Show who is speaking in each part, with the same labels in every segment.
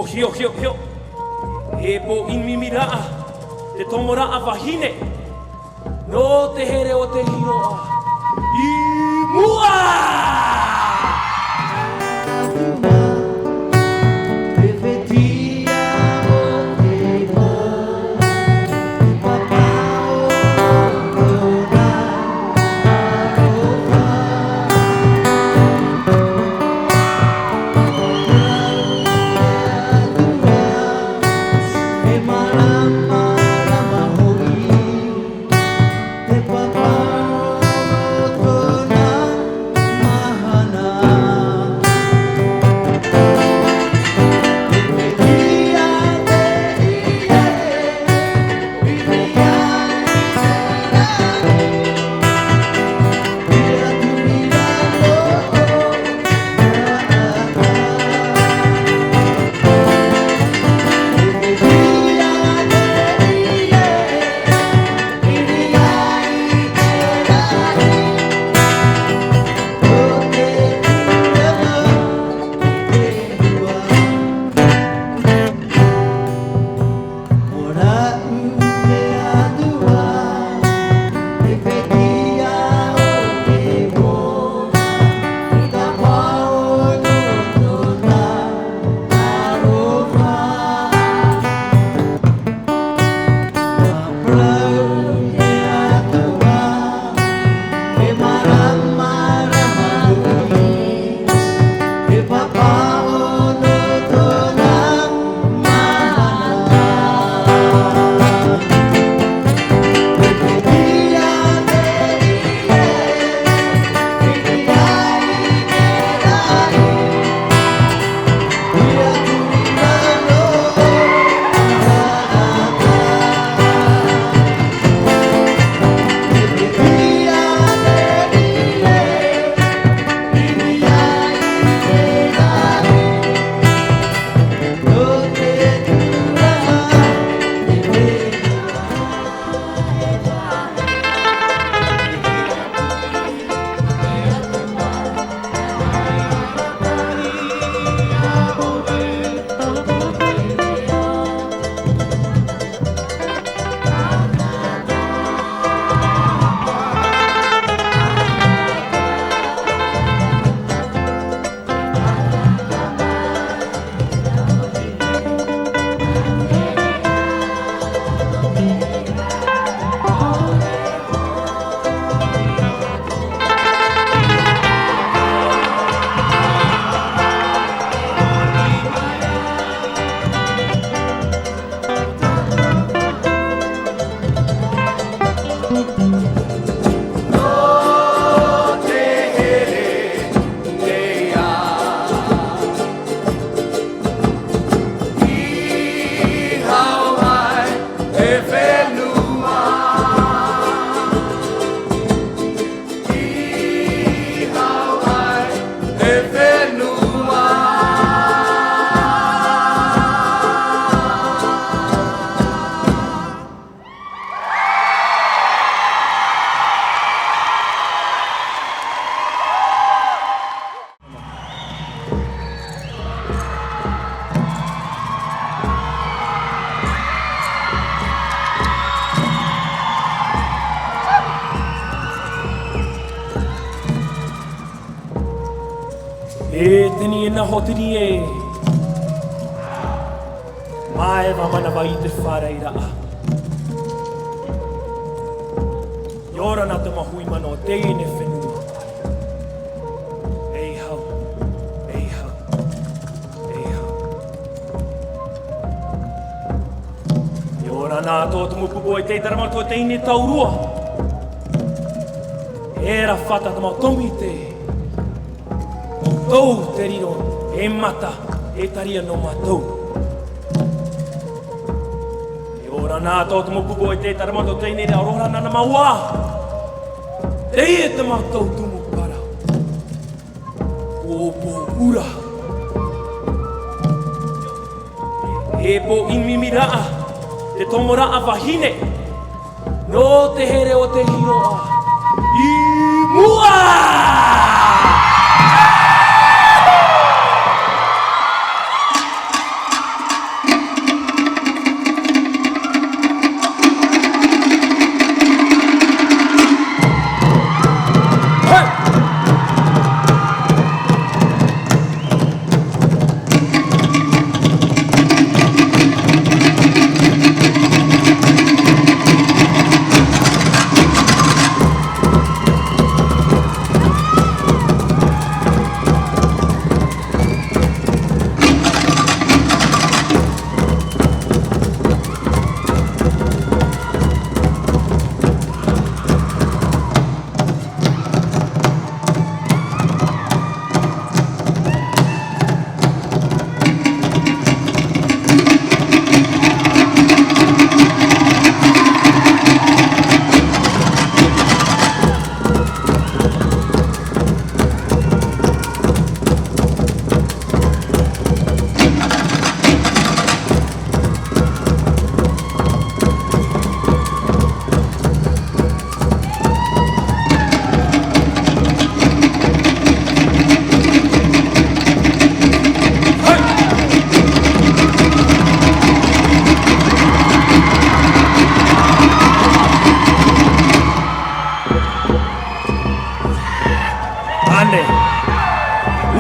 Speaker 1: po hio hio hio. E po inmimiraa, te tomoraa wahine. No te here o te hiroa. I mua! E tini e na hotiri e Mae wa mana wa I te whareira a Iora na te mahui mana o teine whenua Ei hau, ei hau, ei hau Iora na tō te mupupo e te taramatu o teine taurua Era whata te mau tomi te Tau te riro e mata e taria no matou. E ora nā tō te mopupo e te taramato teine re aurora nana maua. Te e te matou tumu para. O po ura. E po inmimiraa, te tomoraa wahine. No te here o te hiroa. I mua!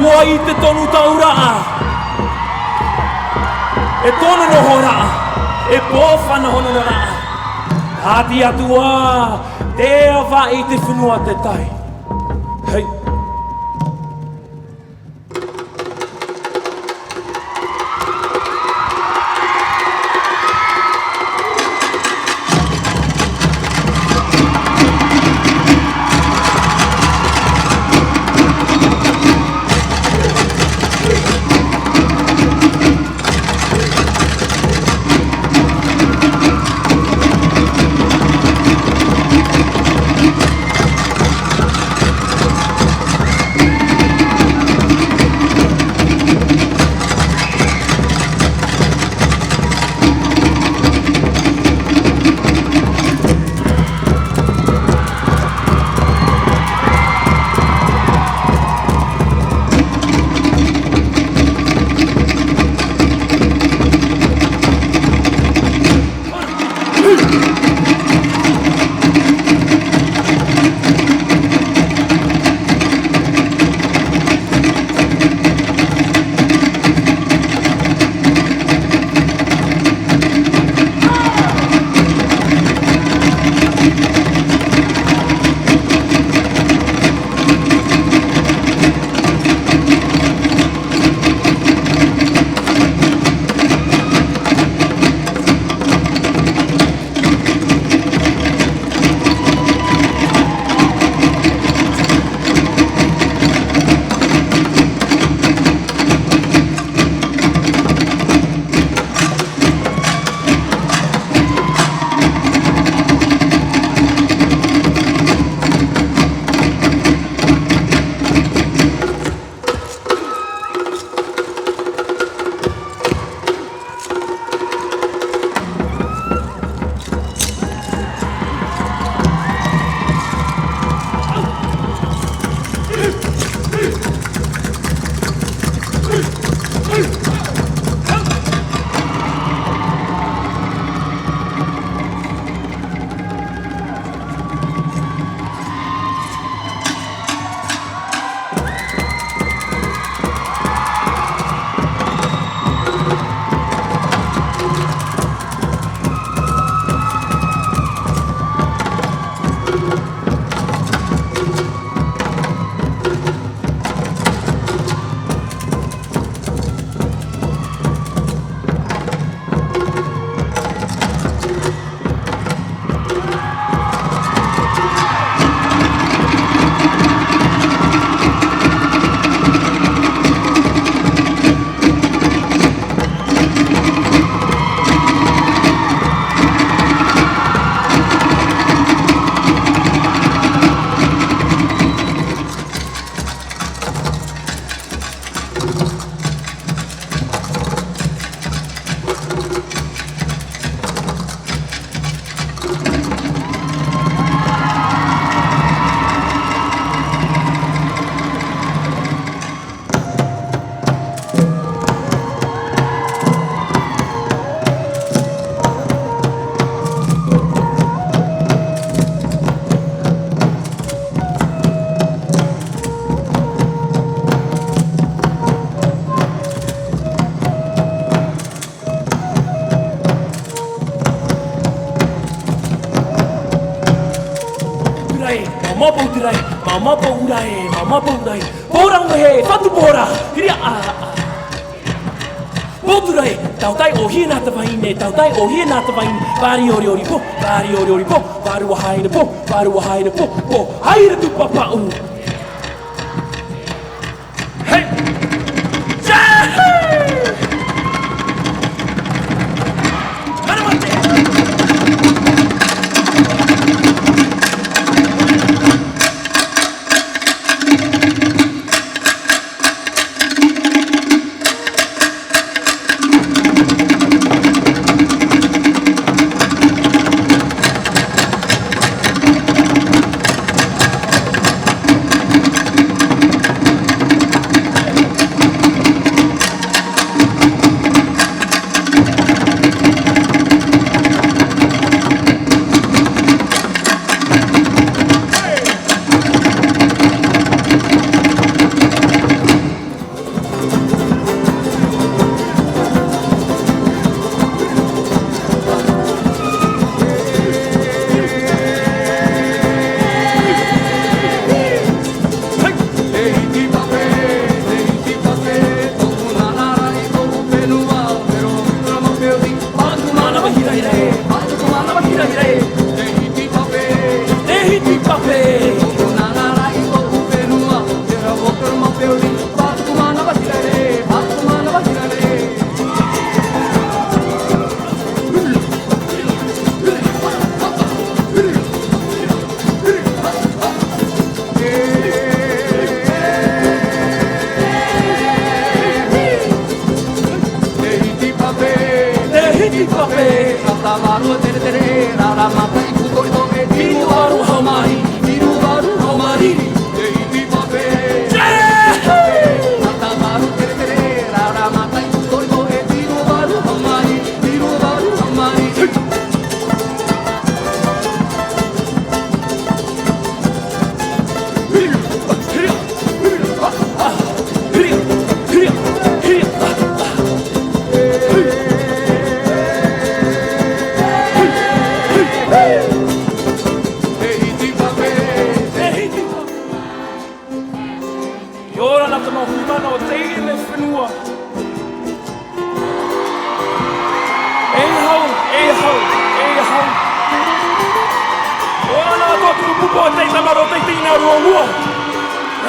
Speaker 1: Ua I te tonu tauraa. E tono no horaa. E pōwhana hono na raa. Hati atua. Te awa I te whenua te tai. Hei.
Speaker 2: Mamapo tirai, mamapo urai, mamapo urai. Porang he, fatu pora, hiria Poturai, tautai o hina te vaine, tautai o hina te vaine. Pari ori ori po, pari ori ori po, paru haire po, paru haire po, po, haire tu papa u. Hey!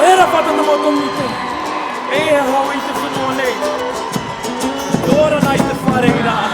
Speaker 2: Era para no motomite. How is the phone? Ora na ite fareira.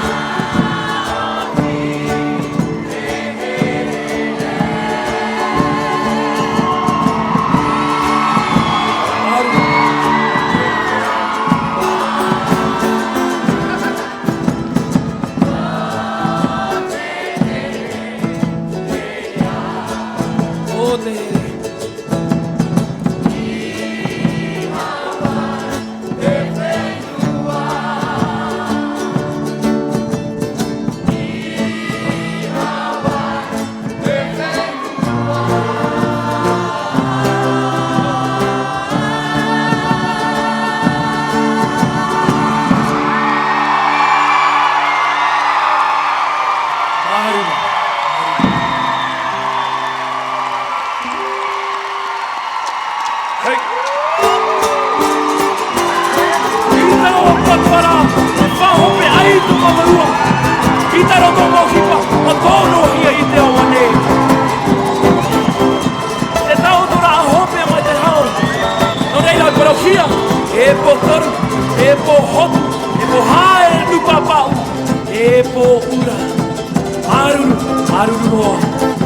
Speaker 2: E po ura, aruru, aruru.